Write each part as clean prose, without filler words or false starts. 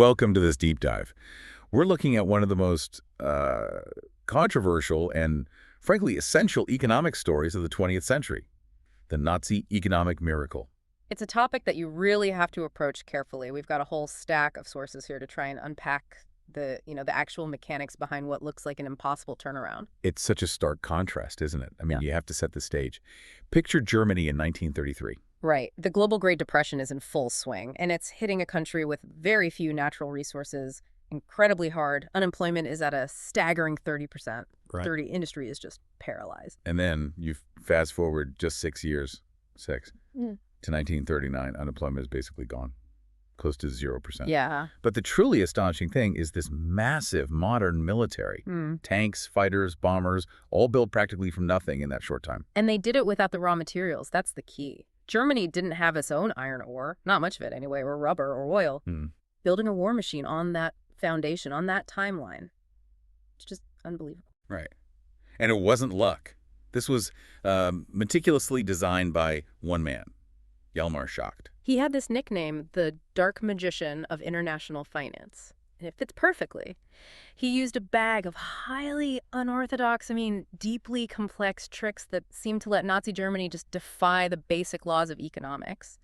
Welcome to this deep dive. We're looking at one of the most controversial and, frankly, essential economic stories of the 20th century, the Nazi economic miracle. It's a topic that you really have to approach carefully. We've got a whole stack of sources here to try and unpack the actual mechanics behind what looks like an impossible turnaround. It's such a stark contrast, isn't it? I mean, Yeah. you have to set the stage. Picture Germany in 1933. Right. The global Great Depression is in full swing, and it's hitting a country with very few natural resources, incredibly hard. Unemployment is at a staggering 30%. Right. 30 industry is just paralyzed. And then you fast forward just 6 years, Mm. to 1939. Unemployment is basically gone, close to 0%. Yeah. But the truly astonishing thing is this massive modern military. Tanks, fighters, bombers, all built practically from nothing in that short time. And they did it without the raw materials. That's the key. Germany didn't have its own iron ore, not much of it anyway, or rubber or oil. Building a war machine on that foundation, on that timeline, it's just unbelievable. Right. And it wasn't luck. This was meticulously designed by one man, Hjalmar Schacht. He had this nickname, the Dark Magician of International Finance. And it fits perfectly. He used a bag of highly unorthodox, deeply complex tricks that seemed to let Nazi Germany just defy the basic laws of economics.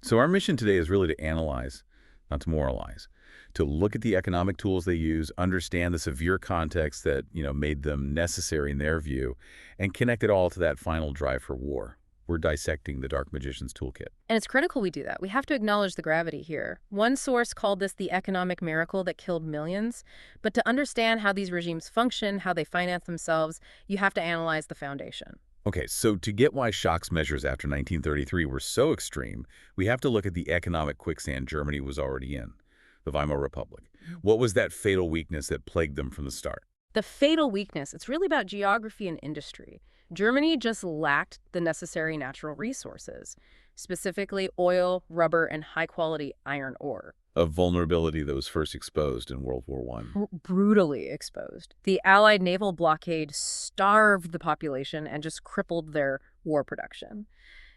So our mission today is really to analyze, not to moralize, to look at the economic tools they use, understand the severe context that, made them necessary in their view, and connect it all to that final drive for war. We're dissecting the Dark Magician's toolkit. And it's critical we do that. We have to acknowledge the gravity here. One source called this the economic miracle that killed millions. But to understand how these regimes function, how they finance themselves, you have to analyze the foundation. Okay, so to get why Schacht's measures after 1933 were so extreme, we have to look at the economic quicksand Germany was already in, the Weimar Republic. What was that fatal weakness that plagued them from the start? The fatal weakness, it's really about geography and industry. Germany just lacked the necessary natural resources, specifically oil, rubber, and high-quality iron ore. A vulnerability that was first exposed in World War I. Brutally exposed. The Allied naval blockade starved the population and just crippled their war production.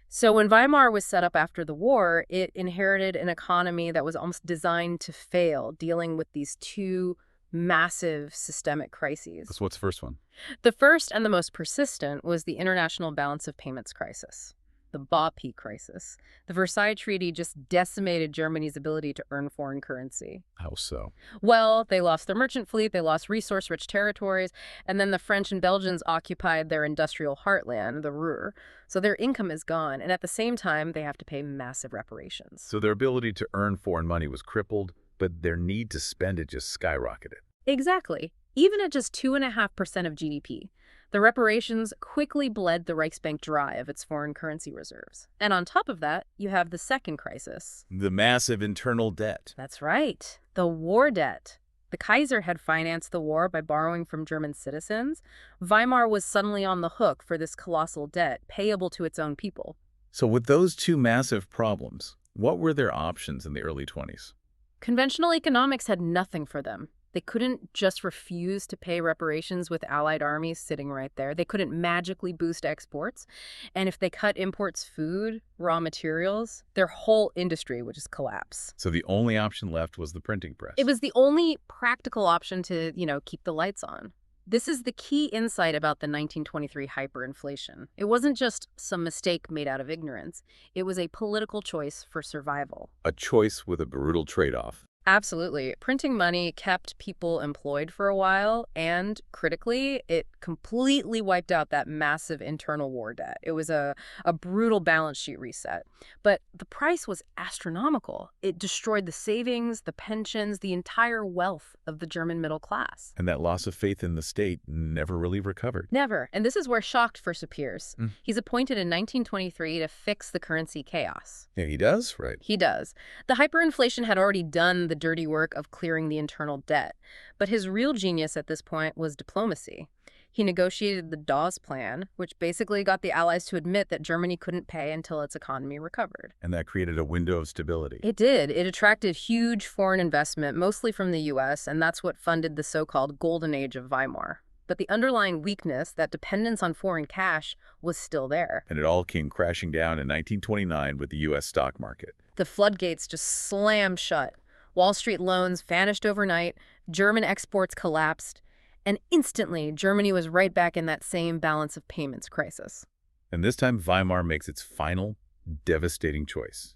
So when Weimar was set up after the war, it inherited an economy that was almost designed to fail, dealing with these two massive systemic crises. So what's the first one? The first and the most persistent was the International Balance of Payments crisis, the WWII crisis. The Versailles Treaty just decimated Germany's ability to earn foreign currency. How so? Well, they lost their merchant fleet, they lost resource-rich territories, and then the French and Belgians occupied their industrial heartland, the Ruhr. So their income is gone, and at the same time, they have to pay massive reparations. So their ability to earn foreign money was crippled, but their need to spend it just skyrocketed. Exactly. Even at just 2.5% of GDP, the reparations quickly bled the Reichsbank dry of its foreign currency reserves. And on top of that, you have the second crisis. The massive internal debt. That's right. The war debt. The Kaiser had financed the war by borrowing from German citizens. Weimar was suddenly on the hook for this colossal debt, payable to its own people. So with those two massive problems, what were their options in the early 20s? Conventional economics had nothing for them. They couldn't just refuse to pay reparations with Allied armies sitting right there. They couldn't magically boost exports. And if they cut imports, food, raw materials, their whole industry would just collapse. So the only option left was the printing press. It was the only practical option to, keep the lights on. This is the key insight about the 1923 hyperinflation. It wasn't just some mistake made out of ignorance. It was a political choice for survival. A choice with a brutal trade-off. Absolutely. Printing money kept people employed for a while, and critically, it completely wiped out that massive internal war debt. It was a brutal balance sheet reset. But the price was astronomical. It destroyed the savings, the pensions, the entire wealth of the German middle class. And that loss of faith in the state never really recovered. Never. And this is where Schacht first appears. He's appointed in 1923 to fix the currency chaos. Yeah, he does, right? He does. The hyperinflation had already done the dirty work of clearing the internal debt. But his real genius at this point was diplomacy. He negotiated the Dawes Plan, which basically got the Allies to admit that Germany couldn't pay until its economy recovered. And that created a window of stability. It did. It attracted huge foreign investment, mostly from the U.S., and that's what funded the so-called Golden Age of Weimar. But the underlying weakness, that dependence on foreign cash, was still there. And it all came crashing down in 1929 with the U.S. stock market. The floodgates just slammed shut. Wall Street loans vanished overnight, German exports collapsed, and instantly Germany was right back in that same balance of payments crisis. And this time, Weimar makes its final, devastating choice: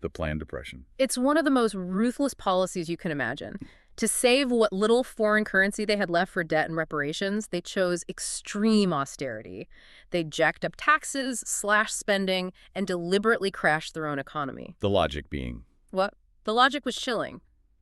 the planned depression. It's one of the most ruthless policies you can imagine. To save what little foreign currency they had left for debt and reparations, they chose extreme austerity. They jacked up taxes, slashed spending, and deliberately crashed their own economy. The logic being, What? The logic was chilling.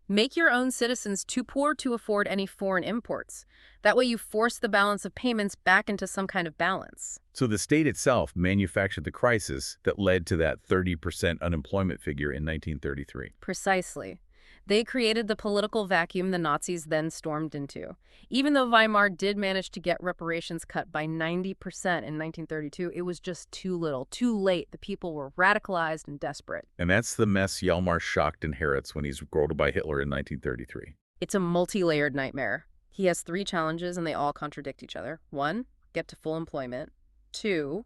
Make your own citizens too poor to afford any foreign imports. That way you force the balance of payments back into some kind of balance. so the state itself manufactured the crisis that led to that 30% unemployment figure in 1933. Precisely. They created the political vacuum the Nazis then stormed into. Even though Weimar did manage to get reparations cut by 90% in 1932, it was just too little, too late. The people were radicalized and desperate. And that's the mess Hjalmar Schacht inherits when he's grilled by Hitler in 1933. It's a multi-layered nightmare. He has 3 challenges and they all contradict each other. 1, get to full employment. 2,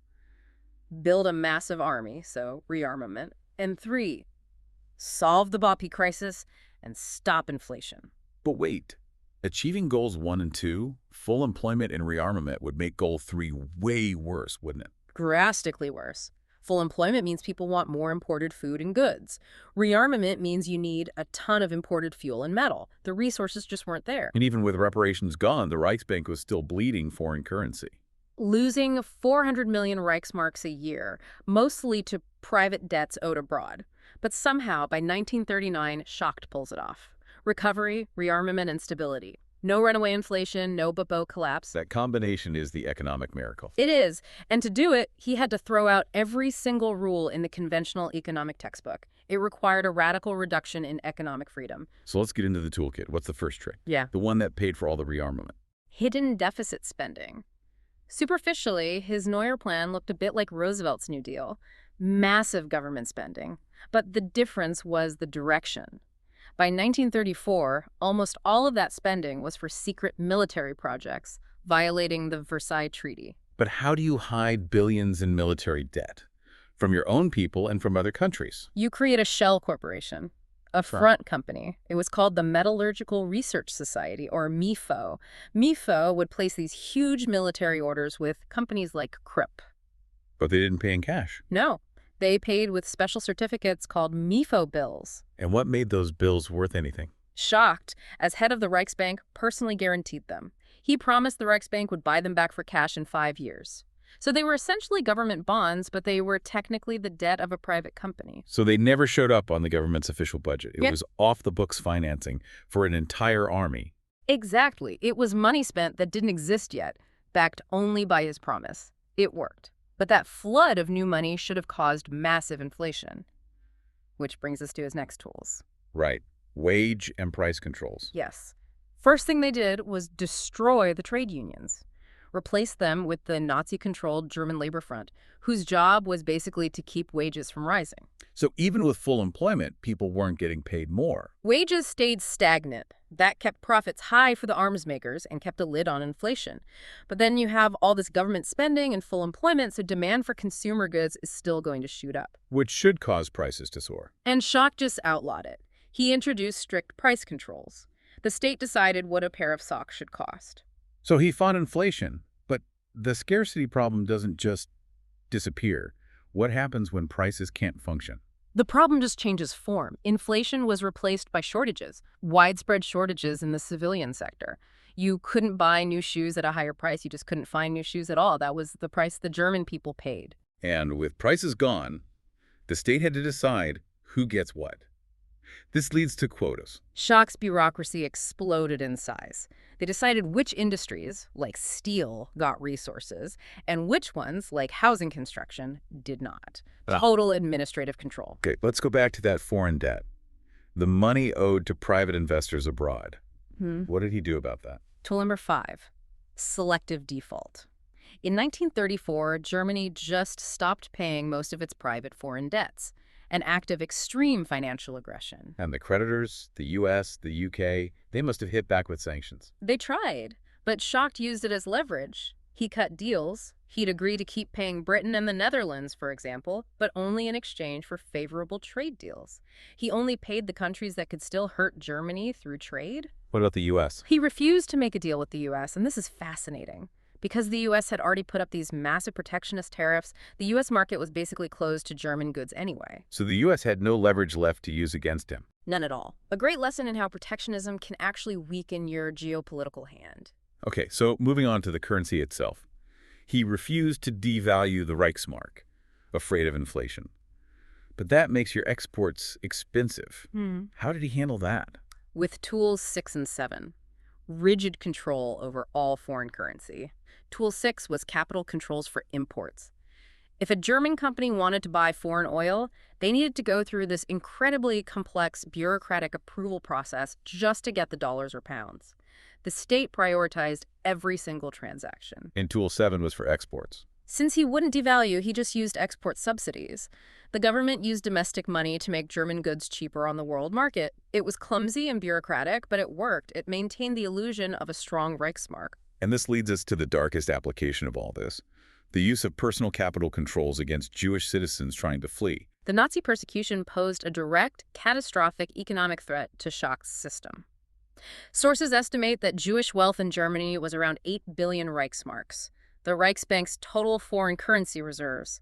build a massive army, so rearmament. And 3, solve the BWII crisis and stop inflation. But wait, achieving goals 1 and 2, full employment and rearmament, would make goal 3 way worse, wouldn't it? Drastically worse. Full employment means people want more imported food and goods. Rearmament means you need a ton of imported fuel and metal. The resources just weren't there. And even with reparations gone, the Reichsbank was still bleeding foreign currency. Losing 400 million Reichsmarks a year, mostly to private debts owed abroad. But somehow, by 1939, Schacht pulls it off. Recovery, rearmament, and stability. No runaway inflation, no Bobo collapse. That combination is the economic miracle. It is. And to do it, he had to throw out every single rule in the conventional economic textbook. It required a radical reduction in economic freedom. So let's get into the toolkit. What's the first trick? Yeah. The one that paid for all the rearmament. Hidden deficit spending. Superficially, his Neuer plan looked a bit like Roosevelt's New Deal. Massive government spending. But the difference was the direction. By 1934, almost all of that spending was for secret military projects, violating the Versailles Treaty. But how do you hide billions in military debt? From your own people and from other countries. You create a shell corporation, a front company. It was called the Metallurgical Research Society, or MIFO. MIFO would place these huge military orders with companies like Krupp. But they didn't pay in cash. No, they paid with special certificates called MIFO bills. And what made those bills worth anything? Schacht, as head of the Reichsbank, personally guaranteed them. He promised the Reichsbank would buy them back for cash in 5 years. So they were essentially government bonds, but they were technically the debt of a private company. So they never showed up on the government's official budget. It Yep. was off-the-books financing for an entire army. Exactly. It was money spent that didn't exist yet, backed only by his promise. It worked. But that flood of new money should have caused massive inflation. Which brings us to his next tools. Right. Wage and price controls. Yes. First thing they did was destroy the trade unions. Replace them with the Nazi-controlled German Labor Front, whose job was basically to keep wages from rising. So even with full employment, people weren't getting paid more. Wages stayed stagnant. That kept profits high for the arms makers and kept a lid on inflation. But then you have all this government spending and full employment, so demand for consumer goods is still going to shoot up. Which should cause prices to soar. And Schacht just outlawed it. He introduced strict price controls. The state decided what a pair of socks should cost. So he fought inflation, but the scarcity problem doesn't just disappear. What happens when prices can't function? The problem just changes form. Inflation was replaced by shortages, widespread shortages in the civilian sector. You couldn't buy new shoes at a higher price. You just couldn't find new shoes at all. That was the price the German people paid. And with prices gone, the state had to decide who gets what. This leads to quotas. Schacht's bureaucracy exploded in size. They decided which industries, like steel, got resources, and which ones, like housing construction, did not. Total administrative control. Okay, let's go back to that foreign debt. The money owed to private investors abroad. What did he do about that? Tool number 5, selective default. In 1934, Germany just stopped paying most of its private foreign debts, an act of extreme financial aggression. And the creditors, the US, the UK, they must have hit back with sanctions. They tried, but Schacht used it as leverage. He cut deals, He'd agree to keep paying Britain and the Netherlands, for example, but only in exchange for favorable trade deals. He only paid the countries that could still hurt Germany through trade. What about the U.S.? He refused to make a deal with the U.S., and this is fascinating. Because the U.S. had already put up these massive protectionist tariffs, the U.S. market was basically closed to German goods anyway. So the U.S. had no leverage left to use against him. None at all. A great lesson in how protectionism can actually weaken your geopolitical hand. Okay, so moving on to the currency itself. He refused to devalue the Reichsmark, afraid of inflation. But that makes your exports expensive. How did he handle that? With tools 6 and 7, rigid control over all foreign currency. Tool 6 was capital controls for imports. If a German company wanted to buy foreign oil, they needed to go through this incredibly complex bureaucratic approval process just to get the dollars or pounds. The state prioritized every single transaction. And Tool 7 was for exports. Since he wouldn't devalue, he just used export subsidies. The government used domestic money to make German goods cheaper on the world market. It was clumsy and bureaucratic, but it worked. It maintained the illusion of a strong Reichsmark. And this leads us to the darkest application of all this, the use of personal capital controls against Jewish citizens trying to flee. The Nazi persecution posed a direct, catastrophic economic threat to Schacht's system. Sources estimate that Jewish wealth in Germany was around 8 billion Reichsmarks. The Reichsbank's total foreign currency reserves,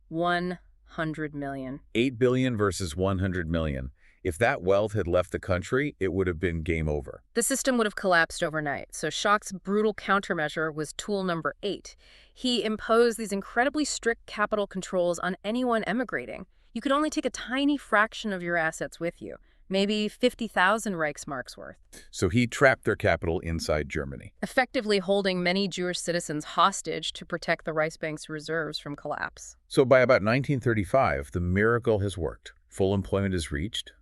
100 million. 8 billion versus 100 million. If that wealth had left the country, it would have been game over. The system would have collapsed overnight, so Schacht's brutal countermeasure was tool number 8. He imposed these incredibly strict capital controls on anyone emigrating. You could only take a tiny fraction of your assets with you, maybe 50,000 Reichsmarks worth. So he trapped their capital inside Germany. Effectively holding many Jewish citizens hostage to protect the Reichsbank's reserves from collapse. So by about 1935, the miracle has worked. Full employment is reached.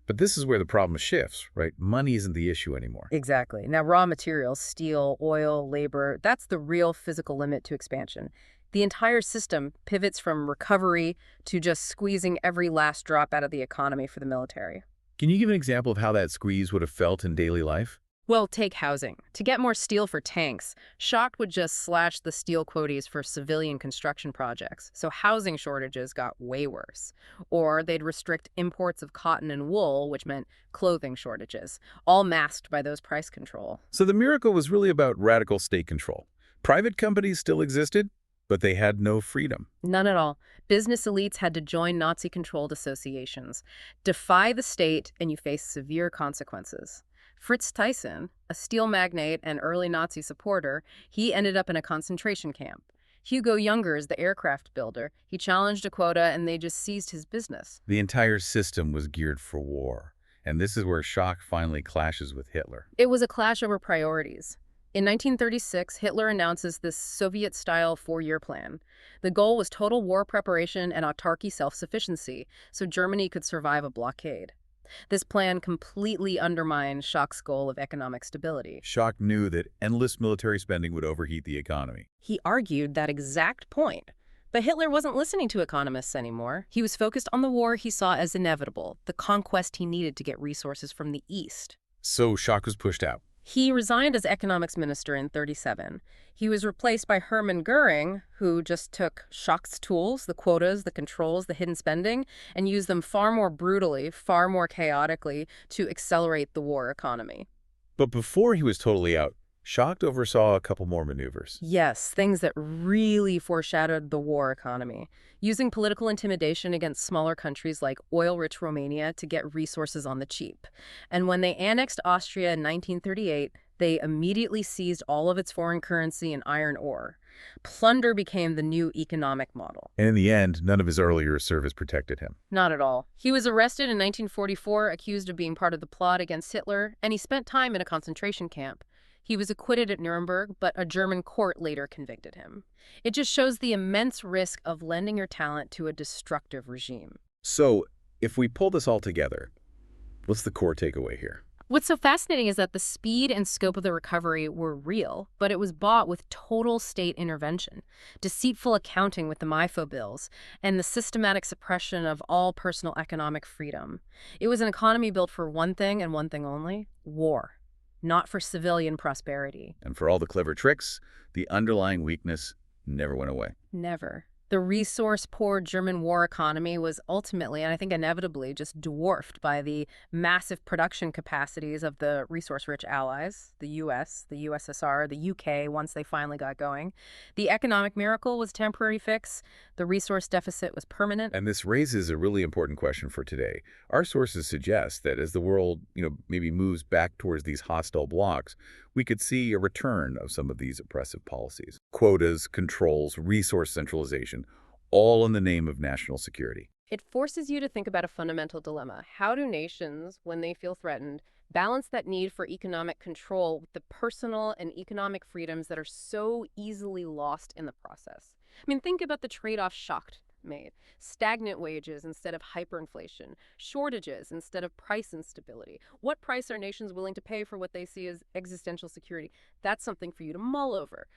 But this is where the problem shifts, right? Money isn't the issue anymore. Exactly. Now, raw materials, steel, oil, labor, that's the real physical limit to expansion. The entire system pivots from recovery to just squeezing every last drop out of the economy for the military. Can you give an example of how that squeeze would have felt in daily life? Well, take housing. To get more steel for tanks, Schacht would just slash the steel quotas for civilian construction projects, so housing shortages got way worse. Or they'd restrict imports of cotton and wool, which meant clothing shortages, all masked by those price control. So the miracle was really about radical state control. Private companies still existed, but they had no freedom. None at all. Business elites had to join Nazi-controlled associations. Defy the state, and you face severe consequences. Fritz Thyssen, a steel magnate and early Nazi supporter, he ended up in a concentration camp. Hugo Jungers, the aircraft builder, he challenged a quota and they just seized his business. The entire system was geared for war. And this is where Schacht finally clashes with Hitler. It was a clash over priorities. In 1936, Hitler announces this Soviet-style 4-year plan. The goal was total war preparation and autarky self-sufficiency, so Germany could survive a blockade. This plan completely undermined Schacht's goal of economic stability. Schacht knew that endless military spending would overheat the economy. He argued that exact point. But Hitler wasn't listening to economists anymore. He was focused on the war he saw as inevitable, the conquest he needed to get resources from the East. So Schacht was pushed out. He resigned as economics minister in 1937. He was replaced by Hermann Goering, who just took Schacht's tools, the quotas, the controls, the hidden spending, and used them far more brutally, far more chaotically to accelerate the war economy. But before he was totally out, Schacht oversaw a couple more maneuvers. Yes, things that really foreshadowed the war economy. Using political intimidation against smaller countries like oil-rich Romania to get resources on the cheap. And when they annexed Austria in 1938, they immediately seized all of its foreign currency and iron ore. Plunder became the new economic model. And in the end, none of his earlier service protected him. Not at all. He was arrested in 1944, accused of being part of the plot against Hitler, and he spent time in a concentration camp. He was acquitted at Nuremberg, but a German court later convicted him. It just shows the immense risk of lending your talent to a destructive regime. So, if we pull this all together, what's the core takeaway here? What's so fascinating is that the speed and scope of the recovery were real, but it was bought with total state intervention, deceitful accounting with the MIFO bills, and the systematic suppression of all personal economic freedom. It was an economy built for one thing and one thing only: war. Not for civilian prosperity. And for all the clever tricks, the underlying weakness Never went away. Never. The resource-poor German war economy was ultimately, and I think inevitably, just dwarfed by the massive production capacities of the resource-rich allies, the US, the USSR, the UK, once they finally got going. The economic miracle was a temporary fix. The resource deficit was permanent. And this raises a really important question for today. Our sources suggest that as the world, maybe moves back towards these hostile blocs, we could see a return of some of these oppressive policies. Quotas, controls, resource centralization, all in the name of national security. It forces you to think about a fundamental dilemma. How do nations, when they feel threatened, balance that need for economic control with the personal and economic freedoms that are so easily lost in the process? I mean, think about the trade-off Schacht made. Stagnant wages instead of hyperinflation, shortages instead of price instability. What price are nations willing to pay for what they see as existential security? That's something for you to mull over.